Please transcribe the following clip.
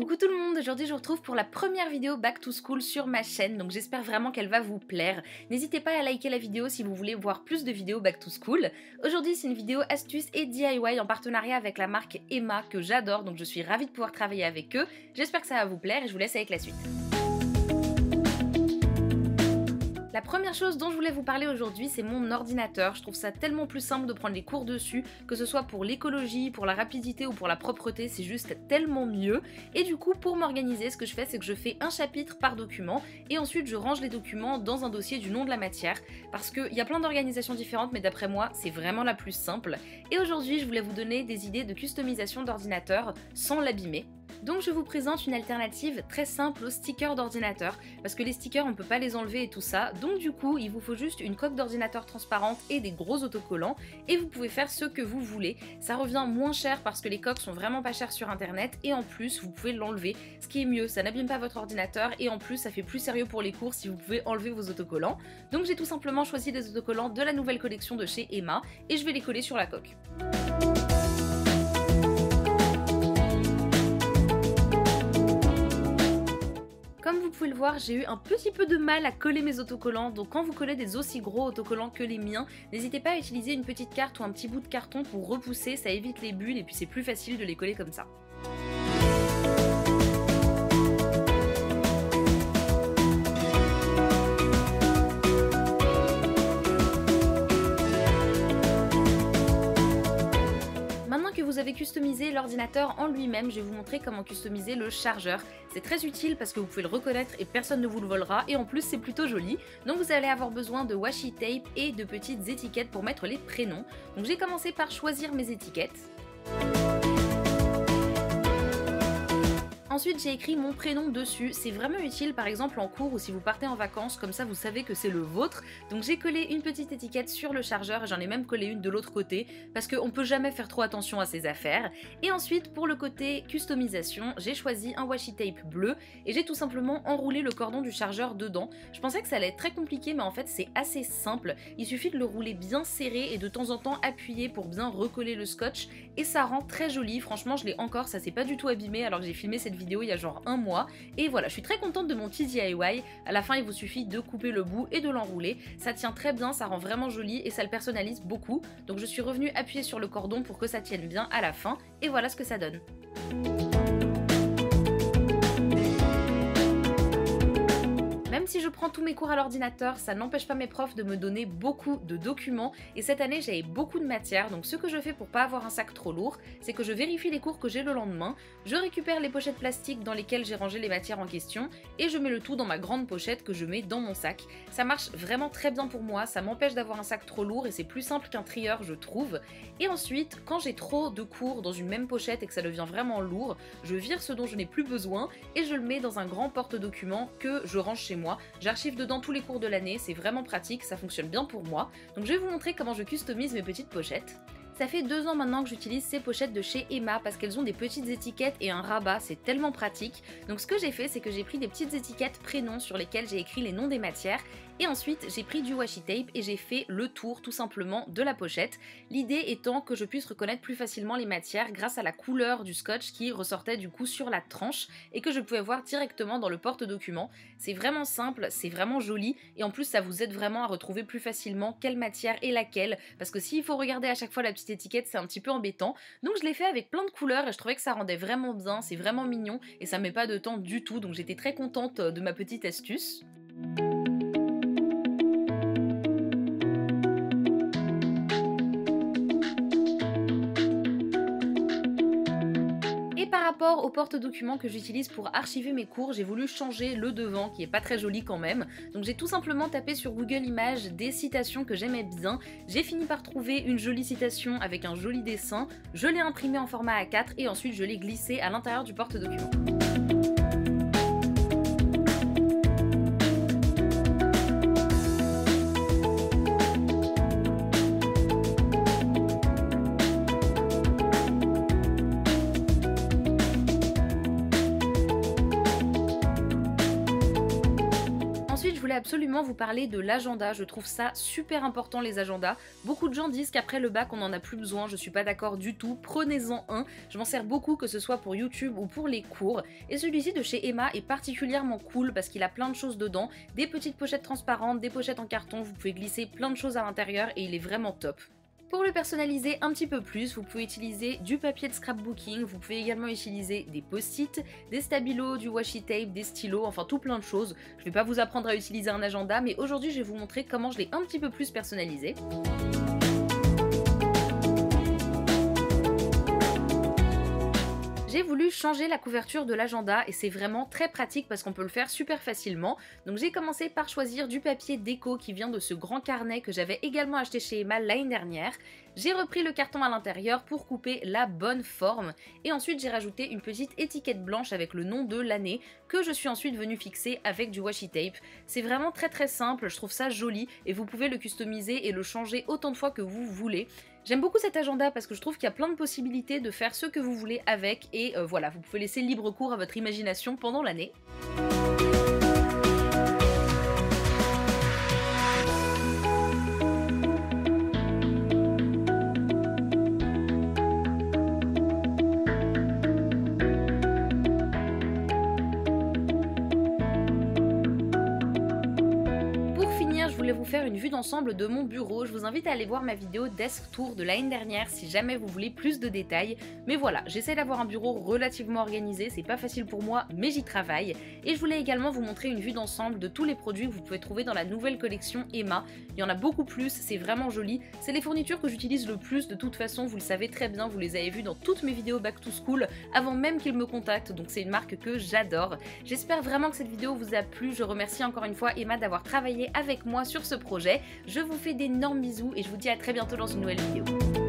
Coucou tout le monde, aujourd'hui je vous retrouve pour la première vidéo Back to School sur ma chaîne, donc j'espère vraiment qu'elle va vous plaire. N'hésitez pas à liker la vidéo si vous voulez voir plus de vidéos Back to School. Aujourd'hui c'est une vidéo astuces et DIY en partenariat avec la marque Emma que j'adore, donc je suis ravie de pouvoir travailler avec eux. J'espère que ça va vous plaire et je vous laisse avec la suite. La première chose dont je voulais vous parler aujourd'hui, c'est mon ordinateur. Je trouve ça tellement plus simple de prendre les cours dessus, que ce soit pour l'écologie, pour la rapidité ou pour la propreté, c'est juste tellement mieux. Et du coup, pour m'organiser, ce que je fais, c'est que je fais un chapitre par document et ensuite je range les documents dans un dossier du nom de la matière, parce qu'il y a plein d'organisations différentes, mais d'après moi, c'est vraiment la plus simple. Et aujourd'hui, je voulais vous donner des idées de customisation d'ordinateur sans l'abîmer. Donc je vous présente une alternative très simple aux stickers d'ordinateur, parce que les stickers on peut pas les enlever et tout ça, donc du coup il vous faut juste une coque d'ordinateur transparente et des gros autocollants, et vous pouvez faire ce que vous voulez. Ça revient moins cher parce que les coques sont vraiment pas chères sur internet, et en plus vous pouvez l'enlever, ce qui est mieux, ça n'abîme pas votre ordinateur, et en plus ça fait plus sérieux pour les cours si vous pouvez enlever vos autocollants. Donc j'ai tout simplement choisi des autocollants de la nouvelle collection de chez Emma, et je vais les coller sur la coque. Comme vous pouvez le voir, j'ai eu un petit peu de mal à coller mes autocollants, donc quand vous collez des aussi gros autocollants que les miens, n'hésitez pas à utiliser une petite carte ou un petit bout de carton pour repousser, ça évite les bulles et puis c'est plus facile de les coller comme ça. Maintenant que vous avez customisé l'ordinateur en lui-même, je vais vous montrer comment customiser le chargeur. C'est très utile parce que vous pouvez le reconnaître et personne ne vous le volera, et en plus c'est plutôt joli. Donc vous allez avoir besoin de washi tape et de petites étiquettes pour mettre les prénoms. Donc j'ai commencé par choisir mes étiquettes. Ensuite j'ai écrit mon prénom dessus, c'est vraiment utile par exemple en cours ou si vous partez en vacances, comme ça vous savez que c'est le vôtre. Donc j'ai collé une petite étiquette sur le chargeur et j'en ai même collé une de l'autre côté parce qu'on peut jamais faire trop attention à ses affaires. Et ensuite pour le côté customisation, j'ai choisi un washi tape bleu et j'ai tout simplement enroulé le cordon du chargeur dedans. Je pensais que ça allait être très compliqué mais en fait c'est assez simple, il suffit de le rouler bien serré et de temps en temps appuyer pour bien recoller le scotch et ça rend très joli. Franchement je l'ai encore, ça s'est pas du tout abîmé alors que j'ai filmé cette vidéo il y a genre un mois, et voilà, je suis très contente de mon petit DIY. À la fin il vous suffit de couper le bout et de l'enrouler, ça tient très bien, ça rend vraiment joli et ça le personnalise beaucoup, donc je suis revenue appuyer sur le cordon pour que ça tienne bien à la fin, et voilà ce que ça donne. Même si je prends tous mes cours à l'ordinateur, ça n'empêche pas mes profs de me donner beaucoup de documents, et cette année j'avais beaucoup de matière, donc ce que je fais pour pas avoir un sac trop lourd, c'est que je vérifie les cours que j'ai le lendemain, je récupère les pochettes plastiques dans lesquelles j'ai rangé les matières en question, et je mets le tout dans ma grande pochette que je mets dans mon sac. Ça marche vraiment très bien pour moi, ça m'empêche d'avoir un sac trop lourd et c'est plus simple qu'un trieur je trouve. Et ensuite, quand j'ai trop de cours dans une même pochette et que ça devient vraiment lourd, je vire ce dont je n'ai plus besoin et je le mets dans un grand porte-documents que je range chez moi. J'archive dedans tous les cours de l'année, c'est vraiment pratique, ça fonctionne bien pour moi. Donc je vais vous montrer comment je customise mes petites pochettes. Ça fait 2 ans maintenant que j'utilise ces pochettes de chez Emma parce qu'elles ont des petites étiquettes et un rabat, c'est tellement pratique. Donc ce que j'ai fait, c'est que j'ai pris des petites étiquettes prénoms sur lesquelles j'ai écrit les noms des matières, et ensuite j'ai pris du washi tape et j'ai fait le tour tout simplement de la pochette. L'idée étant que je puisse reconnaître plus facilement les matières grâce à la couleur du scotch qui ressortait du coup sur la tranche et que je pouvais voir directement dans le porte-documents. C'est vraiment simple, c'est vraiment joli, et en plus ça vous aide vraiment à retrouver plus facilement quelle matière est laquelle, parce que s'il faut regarder à chaque fois la petite étiquette c'est un petit peu embêtant. Donc je l'ai fait avec plein de couleurs et je trouvais que ça rendait vraiment bien, c'est vraiment mignon et ça met pas de temps du tout, donc j'étais très contente de ma petite astuce. Par rapport au porte-documents que j'utilise pour archiver mes cours, j'ai voulu changer le devant qui est pas très joli quand même. Donc j'ai tout simplement tapé sur Google Images des citations que j'aimais bien. J'ai fini par trouver une jolie citation avec un joli dessin. Je l'ai imprimée en format A4 et ensuite je l'ai glissée à l'intérieur du porte-documents. voulais absolument vous parler de l'agenda, je trouve ça super important les agendas. Beaucoup de gens disent qu'après le bac on n'en a plus besoin, je suis pas d'accord du tout, prenez-en un. Je m'en sers beaucoup que ce soit pour YouTube ou pour les cours. Et celui-ci de chez Emma est particulièrement cool parce qu'il a plein de choses dedans, des petites pochettes transparentes, des pochettes en carton, vous pouvez glisser plein de choses à l'intérieur et il est vraiment top. Pour le personnaliser un petit peu plus, vous pouvez utiliser du papier de scrapbooking, vous pouvez également utiliser des post-it, des stabilos, du washi tape, des stylos, enfin tout plein de choses. Je vais pas vous apprendre à utiliser un agenda, mais aujourd'hui je vais vous montrer comment je l'ai un petit peu plus personnalisé. J'ai voulu changer la couverture de l'agenda et c'est vraiment très pratique parce qu'on peut le faire super facilement. Donc j'ai commencé par choisir du papier déco qui vient de ce grand carnet que j'avais également acheté chez Emma l'année dernière. J'ai repris le carton à l'intérieur pour couper la bonne forme et ensuite j'ai rajouté une petite étiquette blanche avec le nom de l'année que je suis ensuite venue fixer avec du washi tape. C'est vraiment très simple, je trouve ça joli et vous pouvez le customiser et le changer autant de fois que vous voulez. J'aime beaucoup cet agenda parce que je trouve qu'il y a plein de possibilités de faire ce que vous voulez avec et voilà, vous pouvez laisser libre cours à votre imagination pendant l'année. Je voulais vous faire une vue d'ensemble de mon bureau, je vous invite à aller voir ma vidéo Desk Tour de l'année dernière si jamais vous voulez plus de détails. Mais voilà, j'essaie d'avoir un bureau relativement organisé, c'est pas facile pour moi mais j'y travaille. Et je voulais également vous montrer une vue d'ensemble de tous les produits que vous pouvez trouver dans la nouvelle collection Emma. Il y en a beaucoup plus, c'est vraiment joli. C'est les fournitures que j'utilise le plus de toute façon, vous le savez très bien, vous les avez vues dans toutes mes vidéos Back to School avant même qu'ils me contactent, donc c'est une marque que j'adore. J'espère vraiment que cette vidéo vous a plu, je remercie encore une fois Emma d'avoir travaillé avec moi sur ce projet. Je vous fais d'énormes bisous et je vous dis à très bientôt dans une nouvelle vidéo.